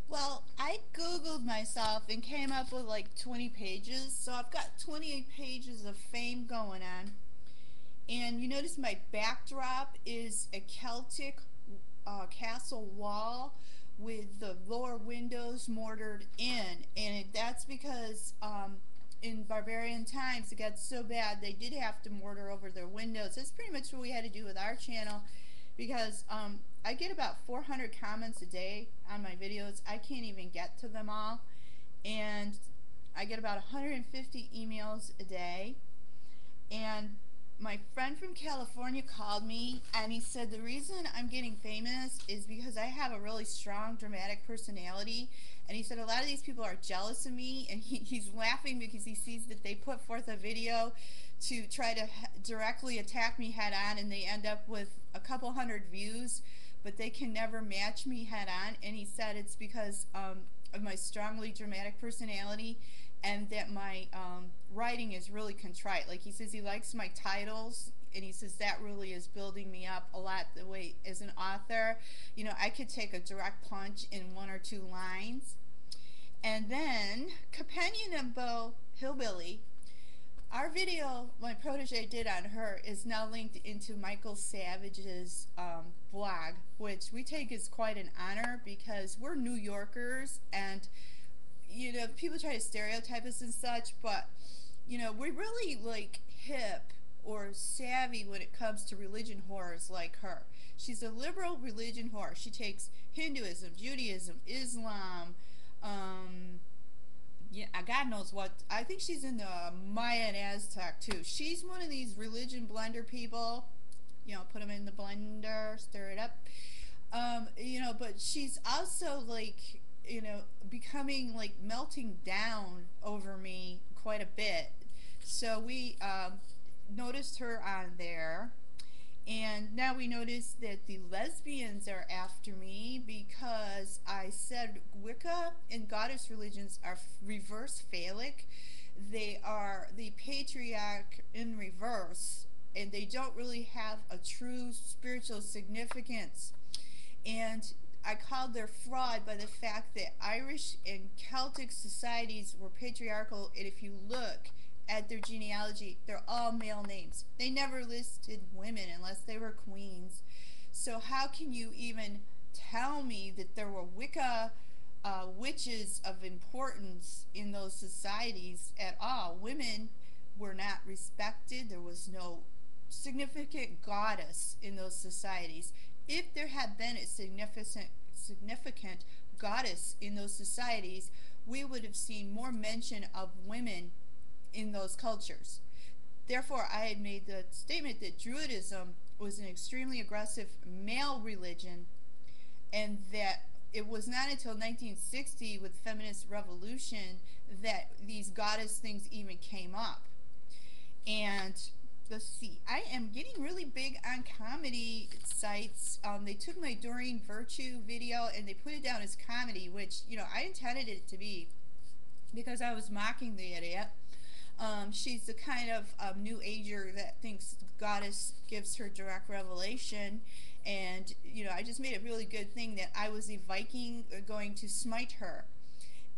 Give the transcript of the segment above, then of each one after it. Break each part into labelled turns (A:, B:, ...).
A: Well, I Googled myself and came up with like 20 pages. So I've got 28 pages of fame going on. And you notice my backdrop is a Celtic castle wall with the lower windows mortared in. That's because in barbarian times it got so bad they did have to mortar over their windows. That's pretty much what we had to do with our channel because I get about 400 comments a day on my videos. I can't even get to them all. And I get about 150 emails a day. And my friend from California called me and he said the reason I'm getting famous is because I have a really strong dramatic personality. And he said a lot of these people are jealous of me, and he's laughing because he sees that they put forth a video to try to directly attack me head on, and they end up with a couple hundred views, but they can never match me head on. And he said it's because of my strongly dramatic personality, and that my writing is really contrite. Like he says he likes my titles, and he says that really is building me up a lot. The way as an author, I could take a direct punch in one or two lines. And then Companionable Hillbilly, our video my protege did on her is now linked into Michael Savage's blog, which we take as quite an honor because we're New Yorkers, and people try to stereotype us and such, but we're really like hip or savvy when it comes to religion whores like her. She's a liberal religion whore. She takes Hinduism, Judaism, Islam, yeah, God knows what. I think she's in the Maya and Aztec too. She's one of these religion blender people. Put them in the blender, stir it up. But she's also like, becoming like melting down over me quite a bit. So we noticed her on there. And now we notice that the lesbians are after me because I said Wicca and goddess religions are reverse phallic. They are the patriarch in reverse, and they don't really have a true spiritual significance. And I called their fraud by the fact that Irish and Celtic societies were patriarchal, and if you look at their genealogy, they're all male names. They never listed women unless they were queens. So how can you even tell me that there were Wicca witches of importance in those societies at all? Women were not respected. There was no significant goddess in those societies. If there had been a significant goddess in those societies, we would have seen more mention of women in those cultures. Therefore, I had made the statement that Druidism was an extremely aggressive male religion, and that it was not until 1960 with feminist revolution that these goddess things even came up. And let's see, I am getting really big on comedy sites. They took my Doreen Virtue video and they put it down as comedy, which I intended it to be because I was mocking the idiot. She's the kind of new ager that thinks goddess gives her direct revelation, and I just made a really good thing that I was a Viking going to smite her.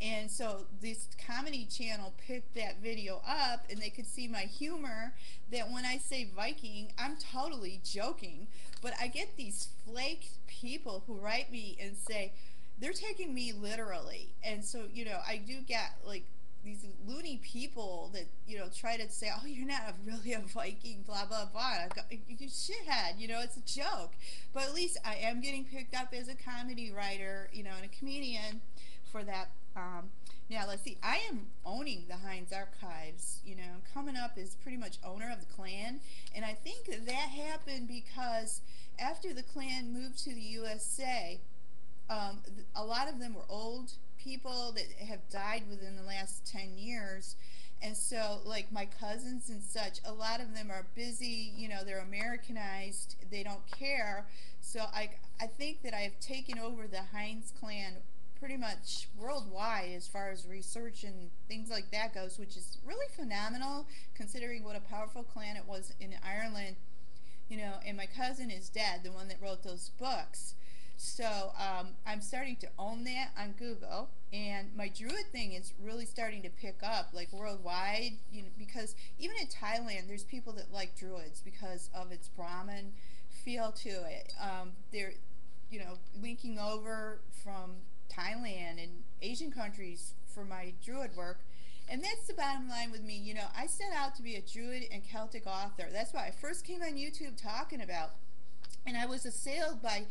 A: And so this comedy channel picked that video up, and they could see my humor, that when I say Viking, I'm totally joking. But I get these flake people who write me and say they're taking me literally. And so, I do get like these loony people that try to say, oh, you're not really a Viking, blah blah blah. You shithead, it's a joke. But at least I am getting picked up as a comedy writer, and a comedian for that. Now let's see, I am owning the Heinz Archives. Coming up is pretty much owner of the Klan, and I think that happened because after the Klan moved to the USA, a lot of them were old people that have died within the last 10 years. And so like my cousins and such, a lot of them are busy, they're Americanized, they don't care. So I think that I have taken over the Heinz clan pretty much worldwide as far as research and things like that goes, which is really phenomenal considering what a powerful clan it was in Ireland. And my cousin is dead, the one that wrote those books. So I'm starting to own that on Google, and my Druid thing is really starting to pick up, like worldwide. You know, because even in Thailand, there's people that like Druids because of its Brahmin feel to it. They're, you know, linking over from Thailand and Asian countries for my Druid work. And that's the bottom line with me. You know, I set out to be a Druid and Celtic author. That's why I first came on YouTube talking about, and I was assailed by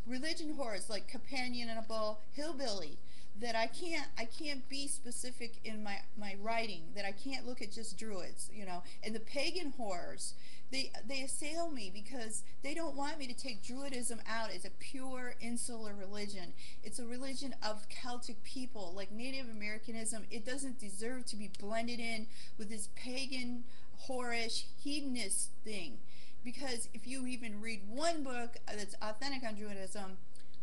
A: religion whores like companionable hillbilly, that I can't be specific in my writing, that I can't look at just Druids, you know, and the pagan whores, they assail me because they don't want me to take Druidism out as a pure insular religion. It's a religion of Celtic people, like Native Americanism. It doesn't deserve to be blended in with this pagan, whorish, hedonist thing. Because if you even read one book that's authentic on Druidism,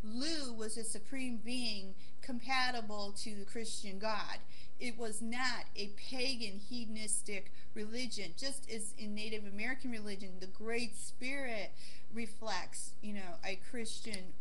A: Lu was a supreme being compatible to the Christian God. It was not a pagan hedonistic religion, just as in Native American religion, the Great Spirit reflects, you know, a Christian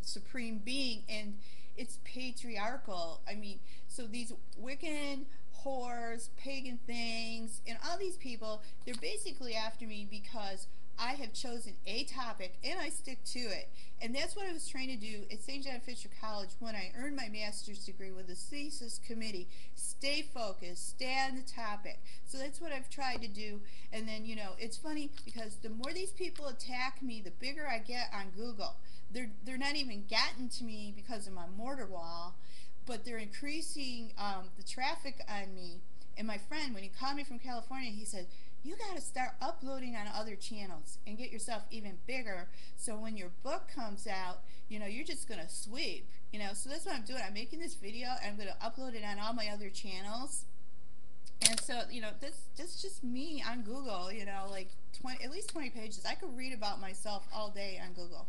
A: supreme being, and it's patriarchal. I mean, so these Wiccan whores, pagan things, and all these people, they're basically after me because I have chosen a topic and I stick to it. And that's what I was trying to do at St. John Fisher College when I earned my master's degree with the thesis committee. Stay focused, stay on the topic. So that's what I've tried to do. And then, you know, it's funny because the more these people attack me, the bigger I get on Google. They're not even getting to me because of my mortar wall, but they're increasing the traffic on me. And my friend, when he called me from California, he said, you got to start uploading on other channels and get yourself even bigger, so when your book comes out, you know, you're just going to sweep, you know. So that's what I'm doing. I'm making this video and I'm going to upload it on all my other channels. And so, you know, that's just me on Google, you know, like 20, at least 20 pages. I could read about myself all day on Google.